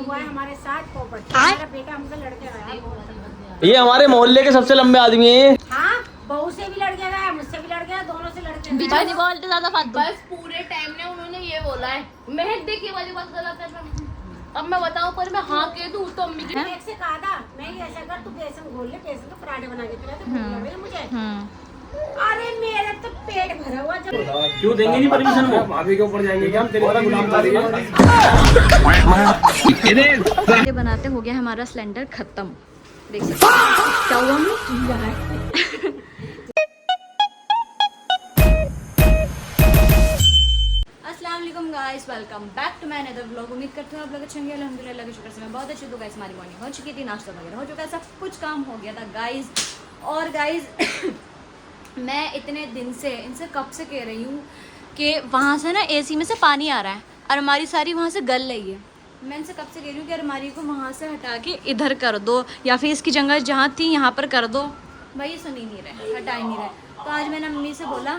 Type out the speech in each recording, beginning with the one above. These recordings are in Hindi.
हुआ है हमारे साथ पोपट, हमारा बेटा हमसे लड़के गया। ये हमारे मोहल्ले के सबसे लंबे आदमी हैं। हाँ, बहू से भी लड़के गया, मुझसे भी लड़के गया, दोनों से लड़के गया। बस पूरे टाइम में उन्होंने ये बोला है, महक देखिए वाली बात गलत है। अब मैं बताऊं पर मैं हाँ कह दूं तो अम्मी जी एक से कहा था मैं ऐसा कर, तू बेसन घोल ले, बेसन के पराठे बना के खिला, तो भूख लग रही है मुझे। अरे मेरा तो पेट भरा हुआ। जब क्यों देंगे नहीं परमिशन वो? भाभी के ऊपर जाएंगे क्या हम? तेरे गुलामकारी ये बनाते हो गया हमारा सिलेंडर खत्म। देख सकते हैं क्या हुआ हमें। अस्सलाम वालेकुम guys, welcome back to my another vlog. उम्मीद करते हैं आप लोग अच्छे होंगे। अल्हम्दुलिल्लाह के शुक्र से मैं बहुत अच्छी। तो गाइस हमारी मॉर्निंग हो चुकी थी, नाश्ता वगैरह हो चुका है, सब कुछ काम हो गया था गाइस। और गाइस मैं इतने दिन से इनसे कब से कह रही हूँ कि वहाँ से ना एसी में से पानी आ रहा है, अलमारी सारी वहाँ से गल रही है। मैं इनसे कब से कह रही हूँ कि अलमारी को वहाँ से हटा के इधर कर दो, या फिर इसकी जगह जहाँ थी यहाँ पर कर दो। भाई सुन ही नहीं रहे, हटा ही नहीं रहे। तो आज मैंने मम्मी से बोला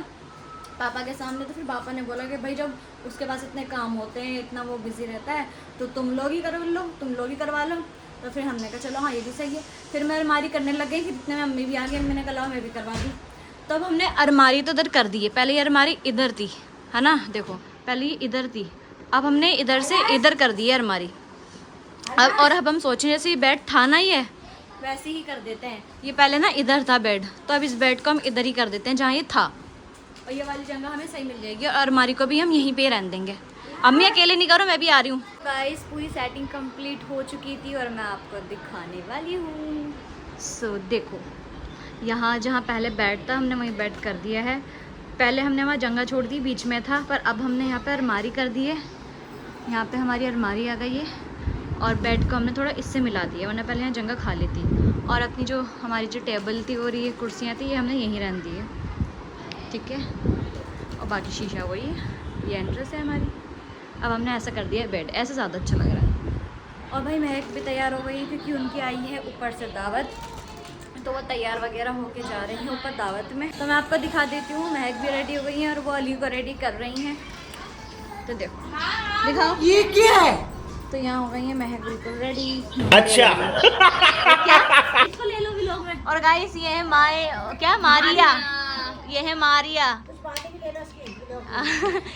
पापा के सामने, तो फिर पापा ने बोला कि भाई जब उसके पास इतने काम होते हैं, इतना वो बिजी रहता है, तो तुम लोग ही कर लो, तुम लोग ही करवा लो। तो फिर हमने कहा चलो हाँ ये भी सही है। फिर मैं अलमारी करने लग गई, फिर इतने में अम्मी भी आ गई, मैंने कहा मैं भी करवा दी। तब हमने अलमारी तो इधर कर दी है। पहले ये अलमारी इधर थी, है ना, देखो पहले ये इधर थी, अब हमने इधर से इधर कर दी है अलमारी। और अब हम सोचें जैसे ये बेड था ना, ये वैसे ही कर देते हैं। ये पहले ना इधर था बेड, तो अब इस बेड को हम इधर ही कर देते हैं जहाँ ये था, और ये वाली जगह हमें सही मिल जाएगी। और अलमारी को भी हम यहीं पे रहने देंगे। अम्मी अकेले नहीं करो, मैं भी आ रही हूँ। गाइस पूरी सेटिंग कंप्लीट हो चुकी थी और मैं आपको दिखाने वाली हूँ। सो देखो, यहाँ जहाँ पहले बेड था हमने वहीं बेड कर दिया है। पहले हमने वहाँ जगह छोड़ दी, बीच में था, पर अब हमने यहाँ पे अलमारी कर दी है। यहाँ पे हमारी अलमारी आ गई है और बेड को हमने थोड़ा इससे मिला दिया, वरना पहले यहाँ जगह खाली थी। और अपनी जो हमारी जो टेबल थी और ये कुर्सियाँ थी, ये हमने यहीं रहने दी है, ठीक है। और बाकी शीशा वही है, ये एंट्रेंस है हमारी। अब हमने ऐसा कर दिया है बेड, ऐसा ज़्यादा अच्छा लग रहा है। और भाई महक भी तैयार हो गई क्योंकि उनकी आई है ऊपर से दावत, तो वो तैयार वगैरह होके जा रही हैं ऊपर दावत में। तो मैं आपको दिखा देती हूँ, महक भी रेडी हो गई हैं और वो अली को रेडी कर रही हैं। तो देखो, दिखाओ ये क्या है? तो यहाँ हो गई है महक बिल्कुल रेडी। अच्छा इसको ले लो व्लॉग में। और गाइस ये है क्या मारिया, ये है मारिया,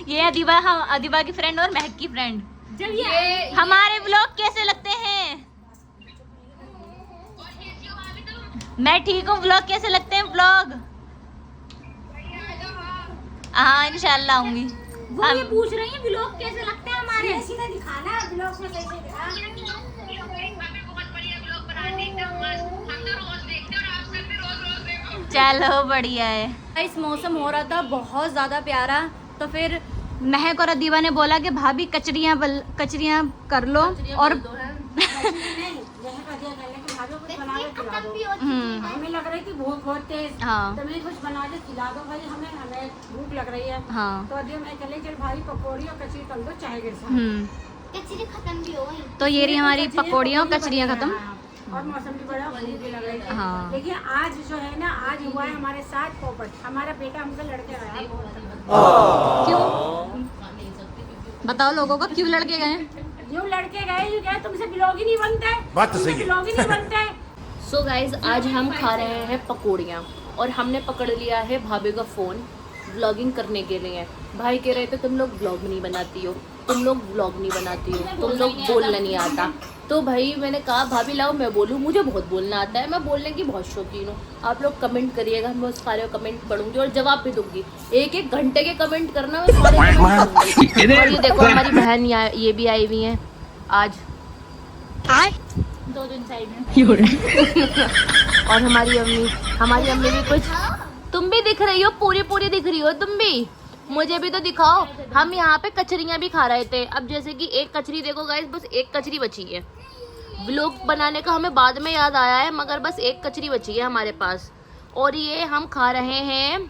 ये अदीबा, हम अदीबा की फ्रेंड और महक की फ्रेंड। जब ये हमारे व्लॉग कैसे लगते हैं? मैं ठीक हूँ। व्लॉग कैसे लगते हैं? व्लॉग हाँ इंशाल्लाह आऊंगी। वो ये पूछ रही है व्लॉग कैसे लगते हैं हमारे। सीधा दिखाना व्लॉग में, सही से दिखा। चलो बढ़िया है। इस मौसम हो रहा था बहुत ज़्यादा प्यारा, तो फिर महक और अदीबा ने बोला कि भाभी कचरियाँ कर लो। और हमें लग रहा है कि भूख बहुत तेज, हाँ तो मैं कुछ बना के खिला दो भाई, हमें भूख लग रही है। हाँ तो अभी मैं चले चल भाई पकौड़ी और कचरी कर दो चाय के साथ। कचरी खत्म भी हो गई, तो ये रही हमारी पकौड़ियाँ और कचरियाँ खत्म। और मौसम भी बड़ा भूख भी लग रही है। हाँ देखिए आज जो है ना, आज हुआ है हमारे साथ पोपट, हमारा बेटा हमसे लड़के गया। क्यों बताओ लोगों को, क्यों लड़के गए? यूँ लड़के गए तुमसे ब्लॉग ही नहीं बनता है, बात तो सही है, ब्लॉग ही नहीं बनता है। सो गाइज आज हम खा रहे हैं पकौड़ियाँ और हमने पकड़ लिया है भाभी का फ़ोन व्लॉगिंग करने के लिए। भाई कह रहे थे तुम लोग व्लॉग नहीं बनाती हो, तुम लोग व्लॉग नहीं बनाती हो, तुम लोग बोलना नहीं आता। तो भाई मैंने कहा भाभी लाओ मैं बोलूँ, मुझे बहुत बोलना आता है, मैं बोलने की बहुत शौकीन हूँ। आप लोग कमेंट करिएगा, मैं उस सारे कमेंट पढ़ूंगी और जवाब भी दूंगी। एक घंटे के कमेंट करना, मैं सारे कमेंट करूंगी। और ये देखो हमारी बहन ये भी आई हुई है आज 2 दिन साइड में। और हमारी अम्मी भी कुछ, तुम भी दिख रही हो, पूरी दिख रही हो तुम भी, मुझे भी तो दिखाओ। हम यहाँ पे कचरियाँ भी खा रहे थे। अब जैसे कि एक कचरी देखो गाइस, बस एक कचरी बची है। व्लॉग बनाने का हमें बाद में याद आया है, मगर बस एक कचरी बची है हमारे पास। और ये हम खा रहे हैं,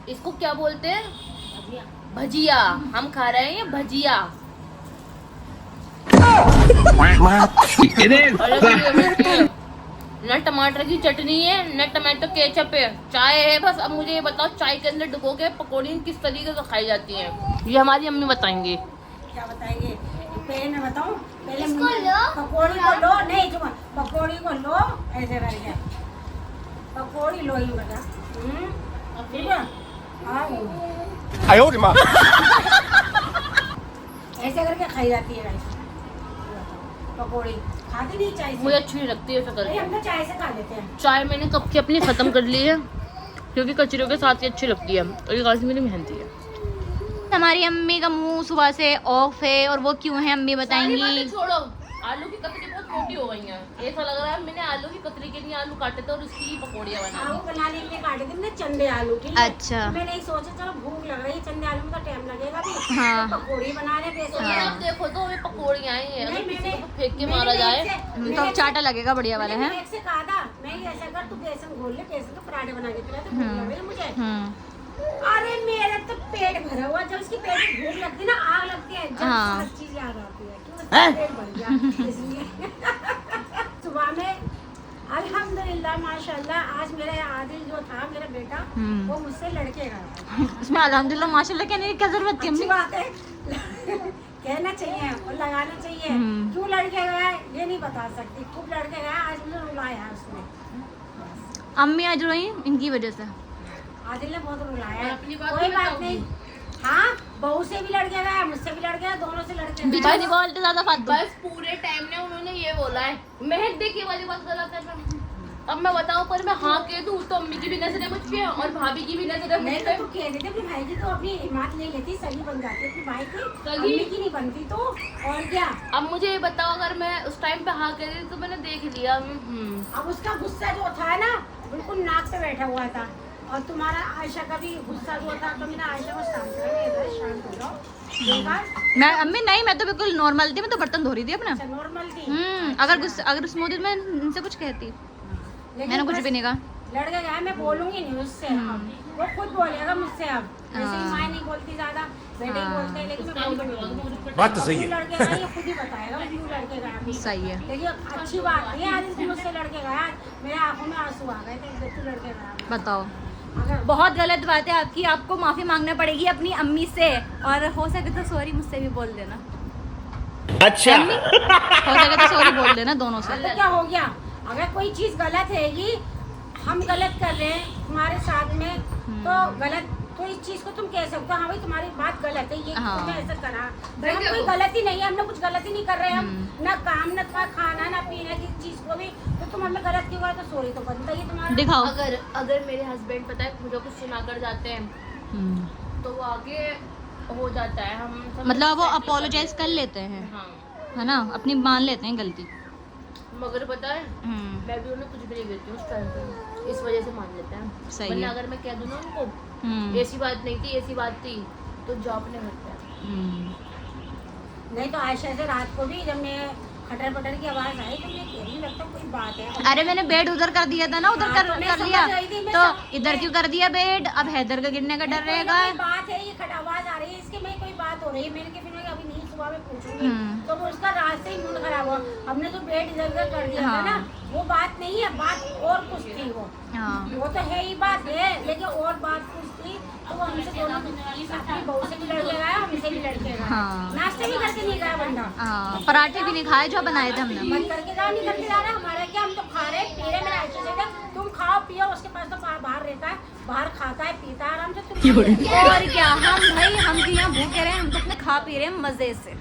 इसको क्या बोलते हैं? भजिया। हम खा रहे हैं भजिया। न टमाटर की चटनी है, न टमाटो केचप है, चाय है बस। अब मुझे ये बताओ, चाय के अंदर डुबो के पकौड़ी किस तरीके से खाई जाती है, ये हमारी अम्मी बताएंगी। क्या बताएंगे? मैं बताऊं, पहले पकौड़ी को लो, नहीं तुम पकौड़ी को लो ऐसे करके, पकौड़ी लो ही बेटा। ठीक है, आयो रे माँ। ऐसे करके खाई जाती है पकौड़ी। खाती नहीं चाय से? मुझे अच्छी नहीं लगती है शक्कर। नहीं, हम तो चाय से खा लेते हैं। चाय मैंने कब की अपनी खत्म कर ली है क्योंकि कचरियों के साथ ही अच्छी लगती है और ये गाइस मेरी मेहनती है। हमारी अम्मी का मुंह सुबह से ऑफ है और वो क्यों है अम्मी बताएंगी। छोड़ो, आलू की कतरी बहुत मोटी हो गई हैं। ऐसा लग रहा है मैंने आलू की कतरी के लिए आलू काटे थे और उसकी ही पकौड़ियाँ बना आलू बनाने के लिए काटे थे मैंने चंदे आलू की। अच्छा। मैंने नहीं सोचा चलो भूख लग रही है, चंदे आलू में तो टाइम लगेगा भी। हाँ। तो पकौड़ी बनाने तो अब देखो तो हमें पकौड़ियाँ आई हैं, अगर नहीं, किसी मैंने- को फेंक के मारा जाए तो चाटा लगेगा बढ़िया वाला है। एक से कहा था मैं ऐसा कर तू बेसन घोल ले, बेसन के पराठे बना के खिला, तो भूख लग रही है मुझे। अरे मेरा तो पेट भरा हुआ, जब उसकी पेट में भूख लगती है ना, आग लगती है, जब हाँ। हर चीज याद आती है क्यों उसका पेट भर गया इसलिए। सुबह में अल्हम्दुलिल्लाह माशाल्लाह आज मेरा आदिल जो था मेरा बेटा वो मुझसे लड़के गया। उसमें अल्हम्दुलिल्लाह माशाल्लाह कहने की क्या जरूरत थी अच्छी अम्मी। बात है कहना चाहिए और लगाना चाहिए। क्यों लड़के गया ये नहीं बता सकती, खूब लड़के गया, आज मुझे रुलाया उसने। अम्मी आज रोई इनकी वजह से। आदिल ने बहुत रुलाया है। अपनी बात कोई तो बात बताओगी। नहीं, हाँ बहू से भी लड़के गया, मुझसे भी लड़के गया, दोनों से लड़के बीच गया। में नहीं बोलते ज्यादा फालतू। बस पूरे टाइम में उन्होंने ये बोला है महक देखिए वाली बात गलत है। अब मैं बताऊं पर मैं हाँ कह दूं तो अम्मी की भी नजरें मुझ पे और भाभी की भी नजरें मुझ नहीं पे। तो तू कह देते अपने भाई की तो अपनी हिम्मत ले लेती, सगी बन जाती अपने भाई की, सगी? अम्मी की नहीं बनती तो और क्या। अब मुझे ये बताओ अगर मैं उस टाइम पे हाँ कह रही तो मैंने देख लिया। अब उसका गुस्सा जो था ना बिल्कुल नाक पे बैठा हुआ था, और तुम्हारा आयशा का भी गुस्सा जो था तो मैंने आयशा को शांत कर शांत हो जाओ। देखा मैं अम्मी नहीं, मैं तो बिल्कुल नॉर्मल थी, मैं तो बर्तन धो रही थी अपना। नॉर्मल थी। अगर स्मूथ थी मैं इनसे कुछ कहती, लेकिन मैंने कुछ बस भी नहीं कहा। लड़का गया, मैं बोलूंगी नहीं उससे अब, वो खुद बोलेगा मुझसे अब। जैसे कि माँ नहीं बोलती ज्यादा, बेटे ही बोलते हैं, लेकिन मैं बोलूंगी। बात तो सही है। लड़के गया ये खुद ही बताएगा वो क्यों लड़के गया। सही है, लेकिन अच्छी बात नहीं है, आज मुझसे लड़के गया, मेरे आंखों में आंसू आ गए थे तू लड़के गया। बताओ। अगर बहुत गलत बात है आपकी, आपको माफी मांगना पड़ेगी अपनी अम्मी से, और हो सके तो सॉरी मुझसे भी बोल देना। अच्छा हो सके तो सॉरी बोल देना दोनों से। तो क्या हो गया, अगर कोई चीज गलत हैगी, हम गलत कर रहे हैं तुम्हारे साथ में, तो गलत तो इस चीज को तुम कह सकते हो हाँ भाई तुम्हारी बात गलत है, ये हाँ। तुमने ऐसा करा। भाई हम कोई गलती नहीं है, हम लोग कुछ गलती नहीं कर रहे हैं, हम ना काम ना तुम्हारा खाना ना पीने की चीज को भी, तो तुम हमें गलत क्यों तो सॉरी तो बनता ही है तुम्हारा। दिखाओ। अगर मेरे हस्बैंड पता है मुझे कुछ सुना कर जाते हैं तो वो आगे हो जाता है। हम सब मतलब वो अपोलोजाइज कर लेते हैं, हाँ, है ना, अपनी मान लेते हैं गलती। मगर पता है मैं भी उन्हें कुछ भी नहीं कहती हूँ उस टाइम पे, इस वजह से मान लेते हैं। सही वरना है। अगर मैं कह दूँ ना उनको ऐसी बात नहीं थी ऐसी बात थी तो जॉब नहीं करता। नहीं तो आयशा से रात को भी जब मैं खटर पटर की आवाज आई तो मुझे नहीं लगता कोई बात है। अरे मैंने बेड उधर कर दिया था ना, उधर हाँ, कर तो मैं कर समझ लिया, रही थी, मैं तो सब- इधर क्यों कर दिया बेड, अब हैदर का गिरने का डर कोई ना रहेगा। कोई बात है, ये आवाज आ रही है इसके में कोई बात हो रही है, मैंने के फिर अभी नहीं सुबह में पूछूंगी तो वो उसका रात से ही मूड खराब हुआ। हमने जो बेड इधर उधर कर दिया था ना, वो बात नहीं है, बात और कुछ थी वो तो है ही बात है, लेकिन और बात कुछ थी तो वो हमसे दोनों अपनी बहू से भी लड़के गया, हमसे भी लड़के गया। हाँ। नाश्ते भी करके नहीं गया बंदा, हाँ, पराठे भी नहीं खाए जो बनाए थे हमने। बंद करके जाओ, नहीं करके जा रहा हमारा क्या, हम तो खा रहे पी रहे। मेरा ऐसे से तुम खाओ पियो, उसके पास तो बाहर रहता है, बाहर खाता है पीता है आराम से, तुम और क्या, हम भाई हम भी यहाँ भूखे रहे, हम तो अपने खा पी रहे हैं मजे से।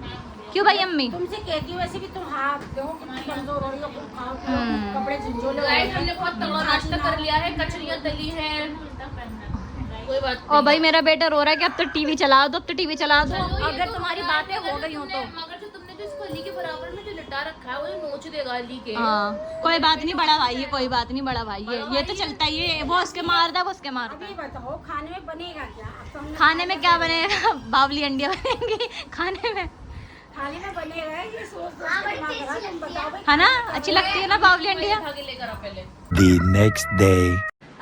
क्यों भाई अम्मी? तुमसे कहती हूँ वैसे भी तुम हाथ देखो कितनी कमजोर हो रही हो, तुम खाओ पियो, कपड़े झुंझोले हो गाइस रहे हमने हैं। बहुत तगड़ा नाश्ता कर लिया है, कचरियाँ तली है, कोई बात और भाई मेरा बेटा रो रहा है कि अब तो टीवी चला दो, अब तो टीवी चला दो। नहीं। अगर तुम्हारी बातें हो गई हो तो मगर जो तुमने जो इसको अली के बराबर में जो लिटा रखा है वो जो नोच देगा अली के। हाँ, कोई बात नहीं, बड़ा भाई है, कोई बात नहीं, बड़ा भाई है, ये तो चलता ही है, वो उसके मारता है, वो उसके मारता अभी है। बताओ खाने में बनेगा क्या? अब तो हमने खाने में क्या बनेगा? बावली अंडिया बनेंगी खाने में, खाने में बनेगा ये सोच के दिमाग लगा, तुम बताओ भाई। है ना? अच्छी लगती है ना बावली अंडिया? उठा के लेकर आ पहले। The next day.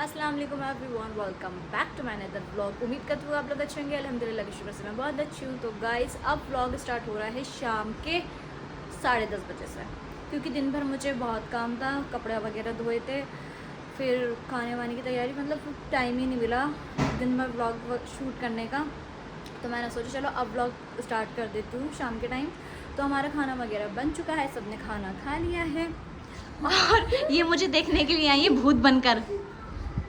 अस्सलाम वालेकुम everyone, welcome back to my another vlog. उम्मीद करती हूँ आप लोग अच्छे होंगे, अल्हम्दुलिल्लाह के शुक्र से मैं बहुत अच्छी हूँ। तो गाइस अब व्लॉग स्टार्ट हो रहा है शाम के 10:30 बजे से, क्योंकि दिन भर मुझे बहुत काम था, कपड़े वगैरह धोए थे, फिर खाने वाने की तैयारी, मतलब टाइम ही नहीं मिला दिन भर व्लॉग शूट करने का। तो मैंने सोचा चलो अब व्लॉग स्टार्ट कर देती हूँ शाम के टाइम। तो हमारा खाना वगैरह बन चुका है, सबने खाना खा लिया है और ये मुझे देखने के लिए आई है भूत बनकर।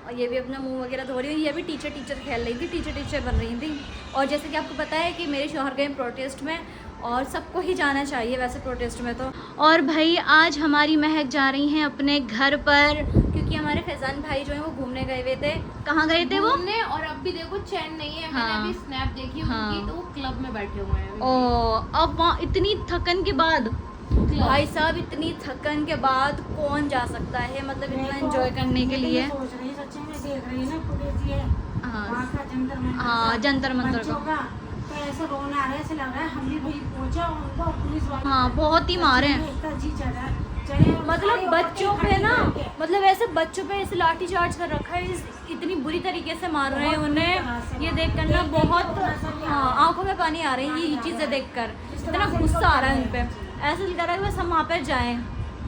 और ये भी अपना मुंह वगैरह धो रही है। ये भी टीचर खेल रही थी, टीचर बन रही थी। और जैसे कि आपको पता है कि मेरे शौहर गए प्रोटेस्ट में, और सबको ही जाना चाहिए वैसे प्रोटेस्ट में तो। और भाई आज हमारी महक जा रही हैं अपने घर पर, क्योंकि हमारे फैजान भाई जो है वो घूमने गए हुए थे। कहाँ गए थे वो? घूमने। और अब भी देखो चैन नहीं है। हाँ। मैंने अभी स्नैप देखी उनकी, तो वो क्लब में बैठे हुए हैं। ओ, अब वहाँ इतनी थकन के बाद, भाई साहब इतनी थकन के बाद कौन जा सकता है, मतलब इतना एंजॉय करने के लिए। सोच रही सच्ची में देख रही ना पुलिस ये हाँ वहाँ का जंतर मंतर हाँ, जंतर मंतर बच्चों का। का, तो ऐसे रोना आ रहा है, ऐसे लग रहा है हम भी भाई पहुंचा उनको पुलिस वाले। हाँ बहुत ही मारे हैं, इतना जी चढ़ा चढ़े, मतलब बच्चों पे ना, मतलब ऐसे बच्चों पे ऐसे लाठी चार्ज कर रखा है, इतनी बुरी तरीके से मार रहे हैं उन्हें। ये देख कर ना बहुत, हाँ आंखों में पानी आ रही है ये चीज़ें देख कर, इतना गुस्सा आ रहा है उन पर। ऐसा लग रहा है कि बस हम वहाँ पर जाएँ,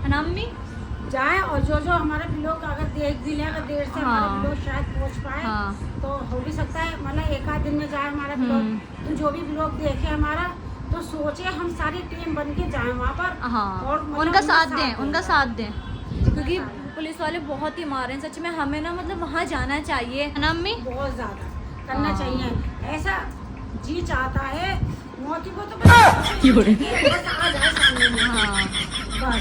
है ना अम्मी? जाए। और जो हमारे लोग अगर देख भी ले, अगर देर से हमारे लोग शायद पहुँच पाए हाँ। तो हो भी सकता है, मतलब एक आध दिन में जाए हमारा ब्लॉग। तो जो भी ब्लॉग देखे हमारा, तो सोचे हम सारी टीम बन के जाए वहाँ पर। हाँ और मतलब उनका साथ दें, क्योंकि पुलिस वाले बहुत ही मारे हैं सच में। हमें ना मतलब वहाँ जाना चाहिए, है ना अम्मी? बहुत ज्यादा करना हाँ। चाहिए ऐसा। जी चाहता है मोदी को तो बस आ जाए सामने में, हाँ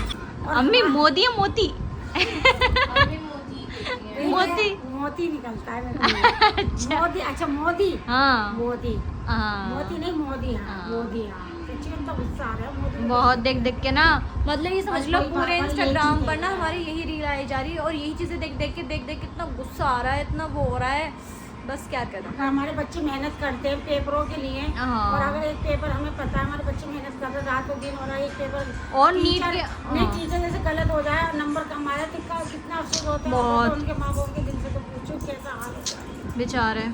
बस। और अम्मी हाँ, मोदी या मोती? अभी मोदी देखी है। मोती। मोती निकलता है मेरे मुंह में। अच्छा मोदी, अच्छा मोदी, हाँ मोदी, हाँ मोदी नहीं मोदी, हाँ हाँ। मोदी। हाँ सच्ची में तो गुस्सा आ रहा है मोदी को। बहुत देख के ना, मतलब ये समझ लो बस वही पूरे बार-बार इंस्टाग्राम यही पर ना चीज़ें हमारी यही रील आई जा रही है, और यही चीज़ें देख के इतना गुस्सा आ रहा है, इतना वो हो रहा है, बस क्या करें। हमारे बच्चे मेहनत करते हैं पेपरों के लिए। हाँ। और अगर एक पेपर हमें पता है हमारे बच्चे मेहनत कर रहे हैं, रात और दिन हो रहा है, एक पेपर और नीट टीचर के- नहीं, हाँ। टीचर जैसे गलत हो जाए और नंबर कम आया तो कितना अफसोस होता है। बहुत। तो उनके माँ बाप के दिल से तो पूछो कैसा हाल होता है। बेचारे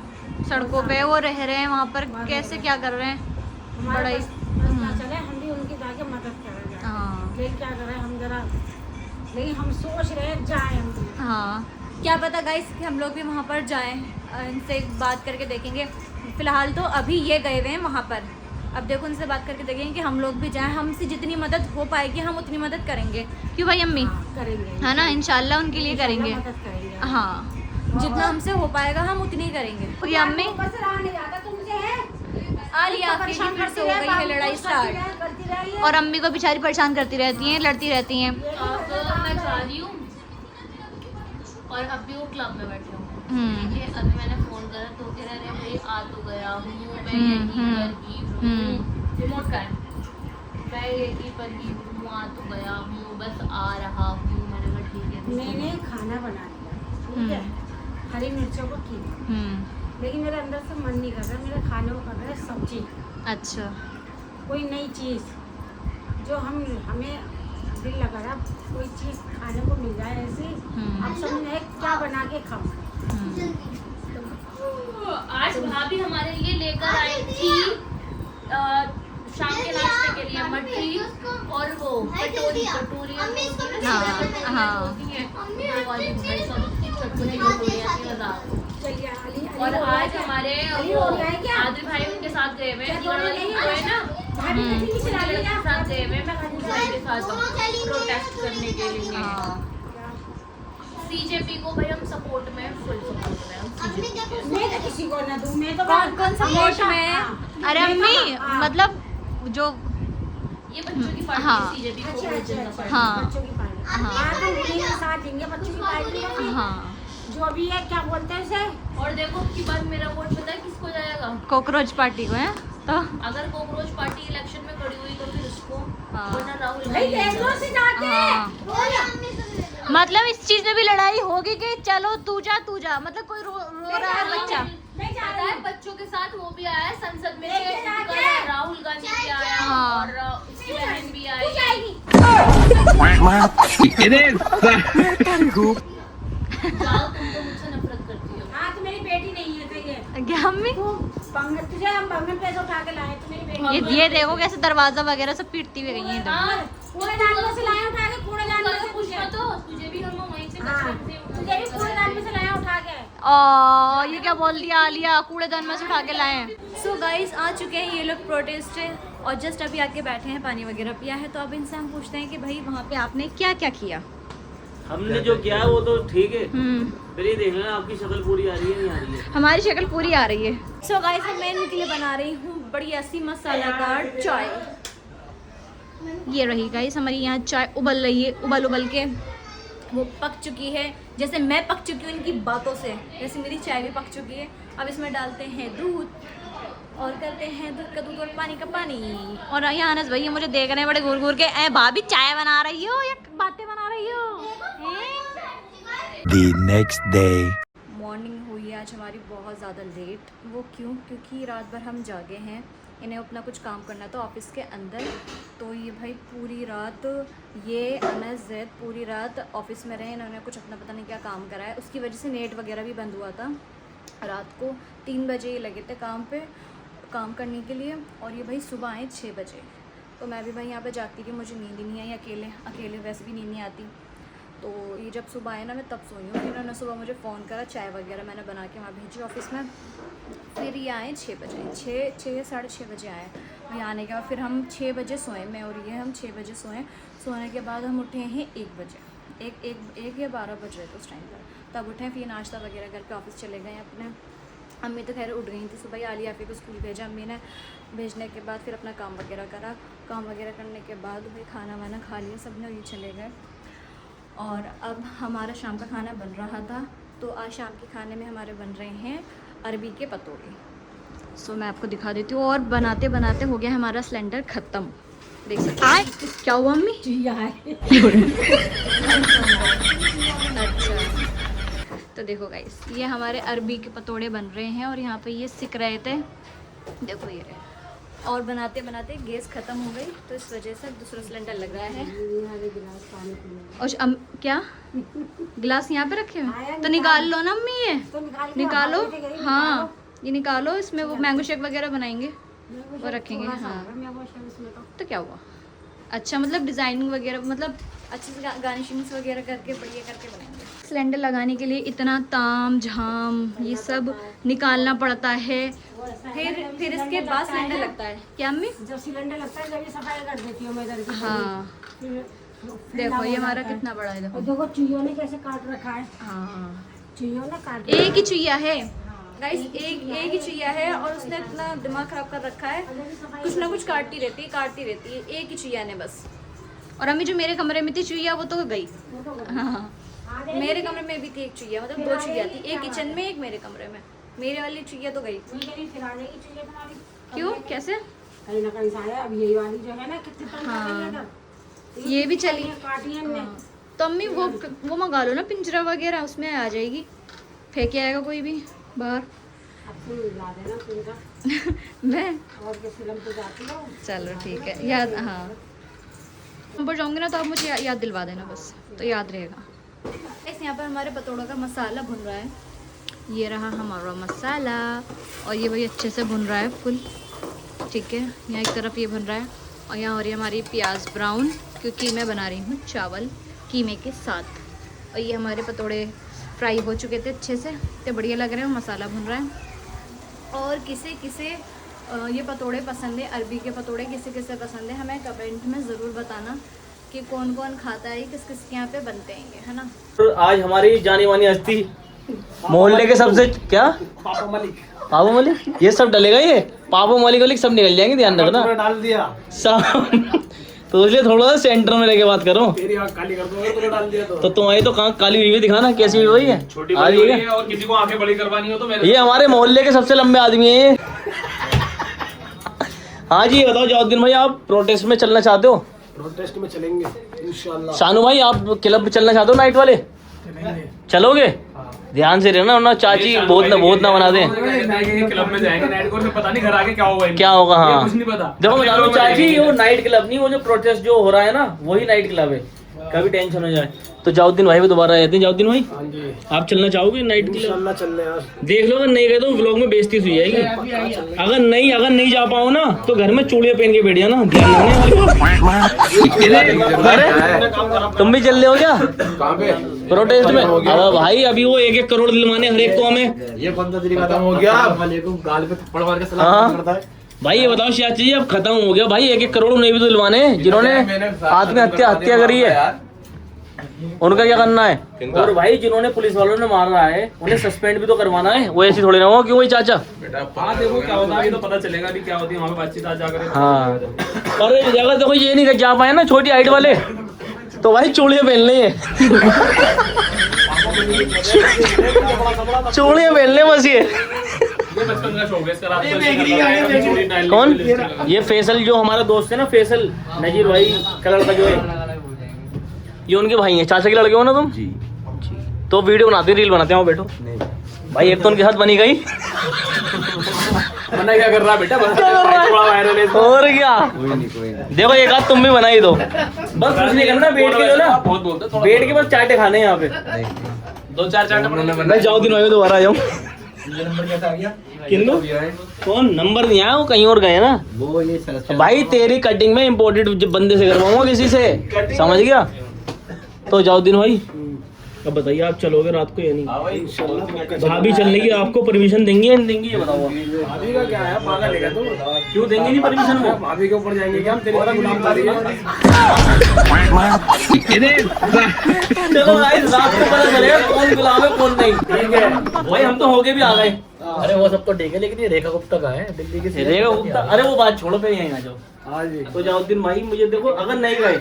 सड़कों पे वो रह रहे हैं, वहाँ पर कैसे क्या कर रहे हैं। हमारे बड़ा ही- बस ना चले, हम भी उनकी जाके मदद करें जाके। हाँ लेकिन क्या करें हम जरा, लेकिन हम सोच रहे हैं जाए हम भी। हाँ, क्या पता गाइस कि हम लोग भी वहाँ पर जाएं, इनसे बात करके देखेंगे। फिलहाल तो अभी ये गए हुए हैं वहाँ पर, अब देखो उनसे बात करके देखेंगे कि हम लोग भी जाएं। हमसे जितनी मदद हो पाएगी हम उतनी मदद करेंगे, क्यों भाई अम्मी? हाँ, करेंगे है ना, इंशाल्लाह उनके लिए इंशाल्लाह करेंगे। मदद करेंगे। हाँ जितना हमसे हो पाएगा हम उतनी ही करेंगे। ये अम्मी ऊपर से रहा नहीं जाता तुमसे है। आलिया आपकी परेशान फिर से करती हो रहे, गई है बाबू लड़ाई को करती रहे, स्टार्ट, करती रही है। और अम्मी को बेचारी परेशान करती रहती हैं, लड़ती रहती हैं। अब मैं जा रही हूँ और अभी वो क्लब में बैठे हूँ। ठीक है, अभी मैंने फोन करा तो कह रहे भाई आ तो गया हूँ, मैं यहीं पर ही हूँ। रिमोट का है, मैं यहीं पर ही हूँ, आ तो गया हूँ, बस आ रहा हूँ। मैंने कहा ठीक है। मैंने खाना बना लिया, ठीक है, हरी मिर्चों को कीमा, लेकिन मेरे अंदर से मन नहीं कर रहा, मेरे खाने को कर रहा है सब्जी, अच्छा कोई नई चीज़ जो हमें दिल लगा रहा, कोई चीज़ खाने को मिल जाए ऐसी। अब समझ में क्या बना के खाऊं। आज भाभी हमारे लिए लेकर आई थी शाम के नाश्ते के लिए मटरी और वो कटोरी चलिए अली और आज हमारे आदिल भाई उनके साथ गए हुए हैं ना, भाभी कभी चला के लिया साथ गए हुए हैं महबूब भाई के साथ प्रोटेस्ट करने के लिए। सीजेपी को भाई हम सपोर्ट में, फुल सपोर्ट में हम CJP के। मैं तो किसी को ना दूं, मैं तो कौन सपोर्ट हमेशा- में? हाँ। अरे अम्मी हाँ। मतलब जो ये बच्चों की पार्टी हाँ। है CJP को अच्छा अच्छा अच्छा, हाँ। बच्चों की पार्टी। हाँ। हाँ, तो उन्हीं के साथ देंगे बच्चों की पार्टी होगी। हाँ जो भी है क्या बोलते हैं उसे, और देखो की बात, मेरा वोट पता है किसको जाएगा? कॉकरोच पार्टी को है तो अगर कॉकरोच पार्टी इलेक्शन में खड़ी हुई तो फिर उसको, हाँ। वरना राहुल भाई गांधी देख लो से जाके हाँ। मतलब इस चीज में भी लड़ाई होगी कि चलो तू जा, मतलब कोई रो रहा है बच्चा। मैं जा पता रही है बच्चों के साथ वो भी आया है संसद में लेके से, जाके। राहुल गांधी भी आया हाँ। और उसकी बहन भी आई। तू जाएगी। जाओ, तुम तो मुझसे नफरत करती हो। हाँ तो मेरी बेटी नहीं है, सही है। क्या अम्मी? तुझे हम बंगन पैसे उठा के लाए, तो मेरी बेटी ये देखो कैसे दरवाजा वगैरह सब पीटती हुई गई है इधर। हाँ, कूड़ेदान में से लाए उठा के, कूड़ेदान में से पूछ तो तुझे भी हम वहीं से हाँ, कचरे से तुझे भी कूड़ेदान में से लाए उठा के। ये क्या बोल दिया आलिया, कूड़ेदान में से उठा के लाए हैं। सो गाइस आ चुके हैं ये लोग प्रोटेस्ट और जस्ट अभी आके बैठे हैं, पानी वगैरह पिया है। तो अब इनसे हम पूछते हैं कि भाई वहाँ पे आपने क्या क्या किया। हमने जो किया है वो तो ठीक है, फिर ये देख लेना आपकी शक्ल पूरी आ रही है नहीं आ रही है। हमारी शक्ल पूरी आ रही है। सो गाइस मैं इनके लिए बना रही हूँ बड़ी ऐसी मसालेदार चाय। ये रही गाइस हमारी यहाँ चाय उबल रही है, उबल के वो पक चुकी है, जैसे मैं पक चुकी हूँ इनकी बातों से, जैसे मेरी चाय भी पक चुकी है। अब इसमें डालते हैं दूध और करते हैं दूध का दूध और पानी का पानी। और यहाँ अनस भैया मुझे देख रहे हैं बड़े घूर के, ए भाभी चाय बना रही हो या बातें बना रही हो? The next day. मॉर्निंग हुई आज हमारी बहुत ज़्यादा लेट। वो क्यों? क्योंकि रात भर हम जागे हैं, इन्हें अपना कुछ काम करना था ऑफिस के अंदर। तो ये भाई पूरी रात, ये अनस जैद पूरी रात ऑफिस में रहे, इन्होंने कुछ अपना पता नहीं क्या काम करा है, उसकी वजह से नेट वगैरह भी बंद हुआ था। रात को 3 बजे ही लगे थे काम करने के लिए, और ये भाई सुबह आए 6 बजे। तो मैं भी भाई यहाँ पे जागती थी, मुझे नींद ही नहीं आई, अकेले वैसे भी नींद नहीं आती। तो ये जब सुबह आए ना, मैं तब सोई हूँ। इन्होंने सुबह मुझे फ़ोन करा, चाय वगैरह मैंने बना के वहाँ भेजी ऑफिस में। फिर ये आए 6 बजे, 6 साढ़े 6 बजे आए। वहीं आने के बाद फिर हम 6 बजे सोए, मैं और ये हम 6 बजे सोए। सोने के बाद हम उठे हैं 1 बजे, एक या 12 बज रहे थे उस टाइम पर। तब उठे, फिर नाश्ता वगैरह करके ऑफिस चले गए अपने। अम्मी तो खैर उठ गई थी सुबह ही, आलिया को स्कूल भेजा अम्मी ने। भेजने के बाद फिर अपना काम वगैरह करा। काम वगैरह करने के बाद भाई खाना वाना खा लिया सब ने, ये चले गए। और अब हमारा शाम का खाना बन रहा था। तो आज शाम के खाने में हमारे बन रहे हैं अरबी के पतोड़े। सो मैं आपको दिखा देती हूँ। और बनाते बनाते हो गया हमारा सिलेंडर ख़त्म, देख सकते हैं। क्या हुआ अम्मी? अच्छा, तो देखो गाइस ये हमारे अरबी के पतोड़े बन रहे हैं और यहाँ पे ये सिक रहे थे, देखो ये रहे। और बनाते बनाते गैस ख़त्म हो गई, तो इस वजह से दूसरा सिलेंडर लग रहा है। और क्या गिलास यहाँ पे रखे हुए, तो निकाल लो ना अम्मी, ये निकालो। हाँ ये निकालो, इसमें वो मैंगो शेक वगैरह बनाएंगे, वो रखेंगे। हाँ तो क्या हुआ, अच्छा मतलब डिज़ाइनिंग वगैरह, मतलब अच्छे से गार्निशिंग्स वगैरह करके बढ़िया करके बनाएंगे। सिलेंडर लगाने के लिए इतना ताम झाम ये सब निकालना पड़ता है, फिर इसके बाद सिलेंडर लगता है। क्या अम्मी? जब सिलेंडर लगता है जब ये सफाई कर देती हूँ मैं इधर की। हाँ देखो ये हमारा कितना बड़ा है, देखो देखो चुहियों ने कैसे काट रखा है। हाँ चुहियों ने काट, एक ही चुहिया है गाइस, एक ही चुहिया है और उसने इतना दिमाग खराब कर रखा है, कुछ ना कुछ काटती रहती है, एक ही चुहिया ने बस। और अम्मी जो मेरे कमरे में थी चुहिया वो तो गई। हाँ मेरे कमरे में भी थी एक चुहिया, मतलब 2 चुहिया थी, एक किचन में एक मेरे कमरे में। मेरे वाली चुहिया तो गई। क्यों, कैसे? कहीं ना कहीं से आया। अब यही वाली जो है ना कितनी तंग कर रही है इधर। ये भी चली काटी है हमने। तो अम्मी वो मंगा लो ना पिंजरा वगैरह, उसमें आ जाएगी, फेंके आएगा कोई भी बाहर। अब तुम ला देना पिंजरा। मैं और के फिल्म पे जाती हो। चलो ठीक है, याद। हाँ ऊपर जाऊंगी ना तो आप मुझे याद दिलवा देना बस, तो याद रहेगा। इस यहाँ पर हमारे पतोड़ों का मसाला भुन रहा है, ये रहा हमारा मसाला। और ये भाई अच्छे से भुन रहा है फुल, ठीक है। यहाँ एक तरफ ये भुन रहा है और यहाँ हो रही है हमारी प्याज ब्राउन, क्योंकि मैं बना रही हूँ चावल कीमे के साथ। और ये हमारे पतोड़े फ्राई हो चुके थे अच्छे से, तो बढ़िया लग रहे हैं, मसाला भुन रहा है। और किसे किसे ये पतोड़े पसंद है, अरबी के पतोड़े किसे किसे पसंद है, हमें कमेंट में ज़रूर बताना कि कौन कौन खाता है, किस किस के यहाँ पे बनते हैं, है ना। तो आज हमारी जानी मानी हस्ती मोहल्ले के सबसे क्या पापा मलिक ये सब डलेगा, ये पापा मलिक वालिक सब निकल जाएंगे, ध्यान रखना। डाल दिया सब तो इसलिए थोड़ा सा सेंटर में लेके बात करो। तेरी आँख काली कर दूंगा तूने डाल दिया तो तुम्हारी तो कहाँ काली हुई है, दिखाना कैसी हुई वही है। छोटी बड़ी हुई है और किसी को आंखें बड़ी करवानी हो तो मेरे ये हमारे मोहल्ले के सबसे लंबे आदमी है ये। हाँ जी ये बताओ जाउद्दीन भाई, आप प्रोटेस्ट में चलना चाहते हो? प्रोटेस्ट में चलेंगे इंशाल्लाह। शानू भाई आप क्लब पे चलना चाहते हो नाइट वाले? चलोगे? ध्यान से रहना वरना चाची बहुत ना बना दें। क्लब में जाएंगे नाइट को, पता नहीं घर आके क्या होगा, क्या होगा। हाँ कुछ नहीं पता। देखो बता दो चाची, वो नाइट क्लब नहीं, वो जो प्रोटेस्ट जो हो रहा है ना वही नाइट क्लब है, कभी टेंशन हो जाए तो जाउद्दीन भाई भी दोबारा आ जाते हैं। जाउद्दीन भाई हाँ जी आप चलना चाहोगे नाइट क्लब? इंशाल्लाह चल रहे यार, देख लो अगर नहीं गए तो व्लॉग में बेइज्जती हुई जाएगी। अगर नहीं जा पाओ ना तो घर में चूड़ियां पहन के बैठ जाना, ध्यान रखना। अरे तुम भी चल रहे हो क्या कहाँ पे प्रोटेस्ट में? अब भाई अभी वो 1-1 करोड़ दिलवाने हर एक को हमें। ये 15 दिन खत्म हो गया, गाल पे थप्पड़ मार के सलाम करता है। भाई ये बताओ सियाची जी, अब खत्म हो गया भाई, 1-1 करोड़ उन्हें भी तो दिलवाने हैं जिन्होंने आत्महत्या करी है, उनका क्या करना है? और भाई जिन्होंने पुलिस वालों ने मारा है उन्हें सस्पेंड भी तो करवाना है, वो ऐसी थोड़ी ना हो। क्यों भाई चाचा? हाँ देखो क्या होता है, अभी तो पता चलेगा अभी क्या होती है वहाँ पे बातचीत आज जाकर। हाँ, और अगर देखो ये नहीं जा पाए ना छोटी हाइट वाले, तो भाई चूड़ियाँ पहननी है, चूड़ियाँ पहनने बस ये बचपन का शौक है इसका, रात को कौन? ये फैसल जो हमारा दोस्त है ना, फैसल नजीर भाई का लड़का जो है, ये उनके भाई हैं, चाचा के लड़के हो ना तुम? जी। तो वीडियो बनाते रील बनाते हो, बैठो भाई। एक तो उनके साथ बनी गई, मना क्या कर रहा है बेटा, वायरल है और क्या? देखो एक आध तुम भी बनाई दो, बस कुछ नहीं करना, बैठ के जो ना बहुत बोलते, बैठ के बस चाटे खाने हैं यहाँ पे। 2-4 चाटे मैं जाऊँ दिन में दोबारा आ जाऊँ। किन्नू कौन नंबर नहीं आया, वो कहीं और गए ना वो ये सर भाई। तेरी कटिंग में इम्पोर्टेड बंदे से करवाऊंगा किसी से, समझ गया? तो जाओ दिन भाई, अब बताइए आप चलोगे रात को या नहीं? भाभी चलने की आपको परमिशन देंगे या नहीं देंगी, ये बताओ। भाभी का क्या है, पागल है क्या तू? क्यों देंगे नहीं परमिशन? वो भाभी के ऊपर जाएंगे क्या हम, तेरे तरह गुलामदारी है? चलो गाइस, रात को पता चलेगा कौन गुलाम है कौन नहीं, ठीक है भाई? हम तो होके भी आ गए। अरे वो सब तो ठीक है, लेकिन ये रेखा गुप्ता का है दिल्ली की रेखा गुप्ता, अरे वो बात छोड़ो, पे यहीं आ जाओ। हाँ जी, तो जाओ दिन भाई, मुझे देखो अगर नहीं गए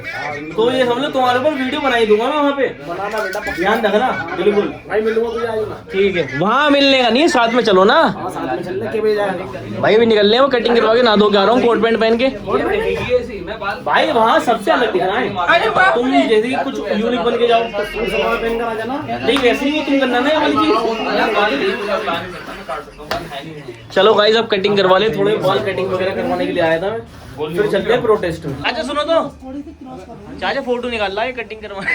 तो ये समझो तुम्हारे ऊपर वीडियो बनाई दूंगा मैं वहाँ पे, बनाना बेटा, ध्यान रखना बिल्कुल। भाई मिलूंगा तुझे आज ना। ठीक है, वहाँ मिलने का नहीं है, साथ में चलो ना हाँ साथ में चलने के बजे जाएगा भाई। अभी निकल रहे हैं, वो कटिंग करवा के ना धो के आ रहा हूँ, कोट पैंट पहन के भाई। वहाँ सबसे अलग दिखना है, तुम जैसे कि कुछ यूनिक बन के जाओ, पहन कर आ जाना। नहीं वैसे ही वो तुम करना ना ये वाली चीज। चलो गाइस, अब कटिंग करवा ले, थोड़े बाल कटिंग वगैरह करवाने के लिए आया था मैं, फिर चलते हैं प्रोटेस्ट में। अच्छा सुनो तो, चाचा फोटो निकाल रहा है कटिंग करवाने।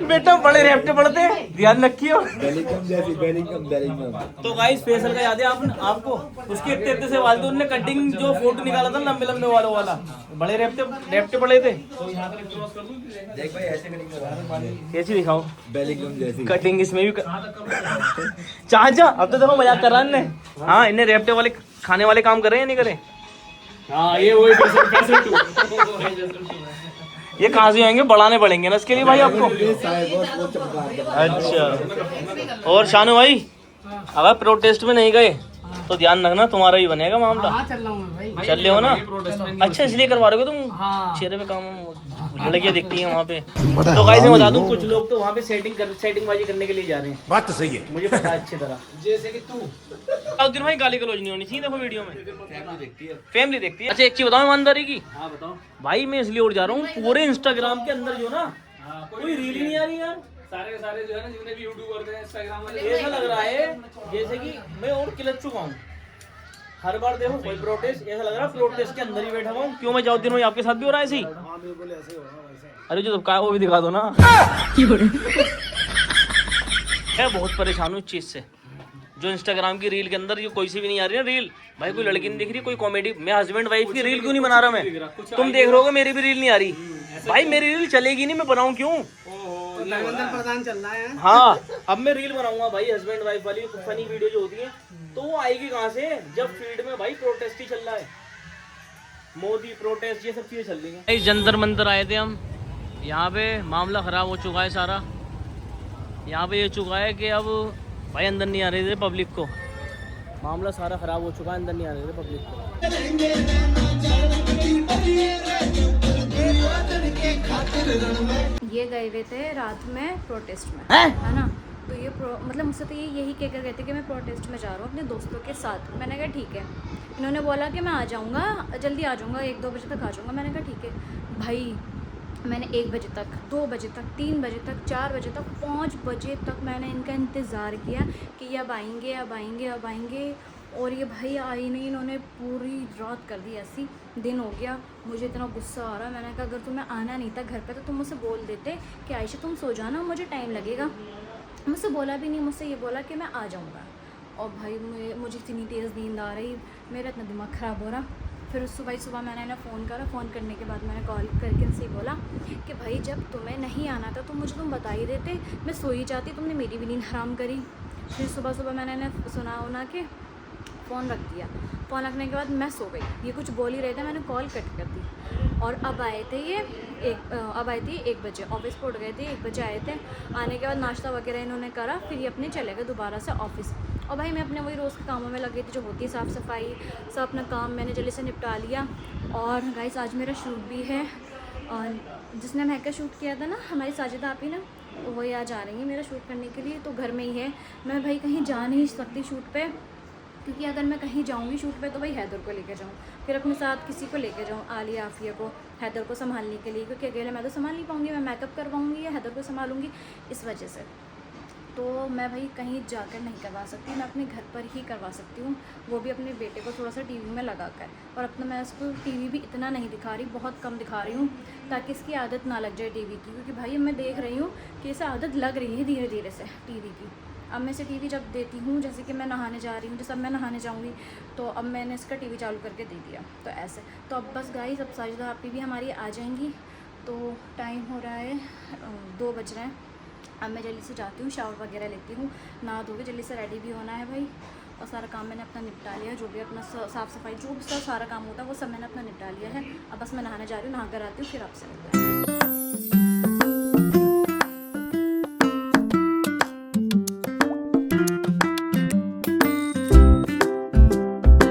बेटा बड़े रेपटे पड़ते हैं, ध्यान रखियो। तो गाइस फैसल का याद है आपको, उसके इतने से वाले उन्होंने कटिंग जो फोटो निकाला था लंबे लंबे वालों वाला, बड़े रेपटे पड़े थे। देख भाई ऐसे कटिंग करवा, कैसी दिखाओ बेलिंगम जैसी कटिंग इसमें भी चाचा अब तो देखो मजाक कर रहा है। हाँ, इन्हें रेपटे वाले खाने वाले काम कर रहे हैं नहीं करे? हाँ ये वही फैसल ये कहाँ से आएंगे, बढ़ाने पड़ेंगे ना इसके लिए भाई आपको। अच्छा, और शानू भाई अगर प्रोटेस्ट में नहीं गए तो ध्यान रखना तुम्हारा ही बनेगा मामला। चल रहा हूँ भाई, चल रहे हो ना? अच्छा इसलिए करवा रहे हो तुम, चेहरे पे काम लड़कियां दिखती हैं वहाँ पे। तो गाइस मैं बता दूं, कुछ लोग तो वहाँ पे सेटिंग बाजी करने के लिए जा रहे हैं। बात तो सही है। मुझे पता है अच्छी तरह, जैसे कि तू उस दिन भाई गाली गलौज नहीं होनी चाहिए। देखो वीडियो में फैमिली देखती है। अच्छा एक चीज बताओ ईमानदारी की, हाँ बताओ। भाई मैं इसलिए उड़ जा रहा हूँ, पूरे इंस्टाग्राम के अंदर जो ना कोई रील ही नहीं आ रही यार। सारे के सारे जो है ना, जितने भी यूट्यूब करते हैं, इंस्टाग्राम वाले, ऐसा लग रहा है जैसे कि मैं और किलच चुका हूँ। हर बार देखो कोई प्रोटेस्ट, ऐसा लग रहा है प्रोटेस्ट के अंदर ही बैठा हुआ हूँ। क्यों मैं जाऊँ दिन भाई, आपके साथ भी हो रहा है ऐसे ही? हाँ बिल्कुल ऐसे ही होगा वैसे। अरे जो सबका है वो भी दिखा दो ना। मैं बहुत परेशान हूँ इस चीज से, जो इंस्टाग्राम की रील के अंदर ये कोई सी भी नहीं आ रही है रील। भाई कोई लड़की नहीं दिख रही, कोई कॉमेडी। मैं हस्बैंड वाइफ की रील क्यों नहीं बना रहा मैं? तुम देख रहे हो मेरी भी रील नहीं आ रही। भाई मेरी रील चलेगी नहीं, मैं बनाऊं क्यों? प्रधान चलना है। हाँ, अब मैं रील बनाऊंगा भाई हस्बैंड वाइफ वाली फनी वीडियो जो होती है, तो वो आएगी कहाँ से जब फीड में भाई प्रोटेस्ट ही चल रहा है, मोदी प्रोटेस्ट ये सब चीजें चल रही हैं। जंतर मंतर आए थे हम, यहाँ पे मामला खराब हो चुका है सारा। यहाँ पे ये चुका है कि अब भाई अंदर नहीं आ रहे थे पब्लिक को, मामला सारा खराब हो चुका है, अंदर नहीं आ रहे थे पब्लिक को। ये गए हुए थे रात में प्रोटेस्ट में, है ना? तो ये मतलब मुझसे तो ये यही कह कर गए थे कि मैं प्रोटेस्ट में जा रहा हूँ अपने दोस्तों के साथ। मैंने कहा ठीक है। इन्होंने बोला कि मैं आ जाऊँगा, जल्दी आ जाऊँगा, 1-2 बजे तक आ जाऊँगा। मैंने कहा ठीक है। भाई मैंने 1 बजे तक, 2 बजे तक, 3 बजे तक, 4 बजे तक, 5 बजे तक मैंने इनका इंतज़ार किया कि ये अब आएंगे, अब आएंगे, अब आएंगे, और ये भाई आई नहीं। इन्होंने पूरी रात कर दी, ऐसी दिन हो गया। मुझे इतना गुस्सा आ रहा है। मैंने कहा अगर तुम्हें आना नहीं था घर पे तो तुम मुझसे बोल देते कि आयशा तुम सो जाना, मुझे टाइम लगेगा। मुझसे बोला भी नहीं, मुझसे ये बोला कि मैं आ जाऊँगा। और भाई मुझे इतनी तेज़ नींद आ रही, मेरा इतना दिमाग ख़राब हो रहा। फिर सुबह मैंने इन्हें फ़ोन करा। फ़ोन करने के बाद मैंने कॉल करके इनसे बोला कि भाई जब तुम्हें नहीं आना था तो मुझे तुम बता ही देते, मैं सो ही जाती, तुमने मेरी भी नींद हराम करी। फिर सुबह मैंने इन्हें सुना के फ़ोन रख दिया। फ़ोन रखने के बाद मैं सो गई। ये कुछ बोल ही रहे थे, मैंने कॉल कट कर दी। और अब आए थे ये 1 बजे, ऑफिस पर उठ गए थे, 1 बजे आए थे। आने के बाद नाश्ता वगैरह इन्होंने करा, फिर ये अपने चले गए दोबारा से ऑफिस। और भाई मैं अपने वही रोज़ के कामों में लगी थी जो होती है, साफ़ सफाई सब अपना काम मैंने जल्दी से निपटा लिया। और गाइस आज मेरा शूट भी है, और जिसने महका शूट किया था ना, हमारी साजिदा आपी ना, वही आज आ रही है मेरा शूट करने के लिए। तो घर में ही है, मैं भाई कहीं जा नहीं सकती शूट पे, क्योंकि अगर मैं कहीं जाऊंगी शूट पे तो भाई हैदर को लेके जाऊँ, फिर अपने साथ किसी को लेके जाऊँ, आलिया आफिया को, हैदर को संभालने के लिए, क्योंकि अकेले मैं तो संभाल नहीं पाऊँगी, मैं मेकअप करवाऊँगी या हैदर को संभालूँगी, इस वजह से। तो मैं भाई कहीं जाकर नहीं करवा सकती, मैं अपने घर पर ही करवा सकती हूँ, वो भी अपने बेटे को थोड़ा सा टीवी में लगा कर। और अपना मैं इसको टीवी भी इतना नहीं दिखा रही, बहुत कम दिखा रही हूँ, ताकि इसकी आदत ना लग जाए टीवी की, क्योंकि भाई मैं देख रही हूँ कि इसे आदत लग रही है धीरे धीरे से टीवी की। अब मैं इसे टीवी जब देती हूँ, जैसे कि मैं नहाने जा रही हूँ, जैसे अब मैं नहाने जाऊँगी तो अब मैंने इसका टीवी चालू करके दे दिया, तो ऐसे। तो अब बस गाइस, अब साजिदा आपी भी हमारी आ जाएंगी, तो टाइम हो रहा है 2 बज रहे हैं। अब मैं जल्दी से जाती हूँ, शावर वगैरह लेती हूँ, नहा धो के जल्दी से रेडी भी होना है भाई। और सारा काम मैंने अपना निपटा लिया, जो भी अपना साफ़ सफाई जो भी सारा काम होता है वो सब मैंने अपना निपटा लिया है। अब बस मैं नहाने जा रही हूँ, नहा कर आती हूँ, फिर आपसे मिलते हैं।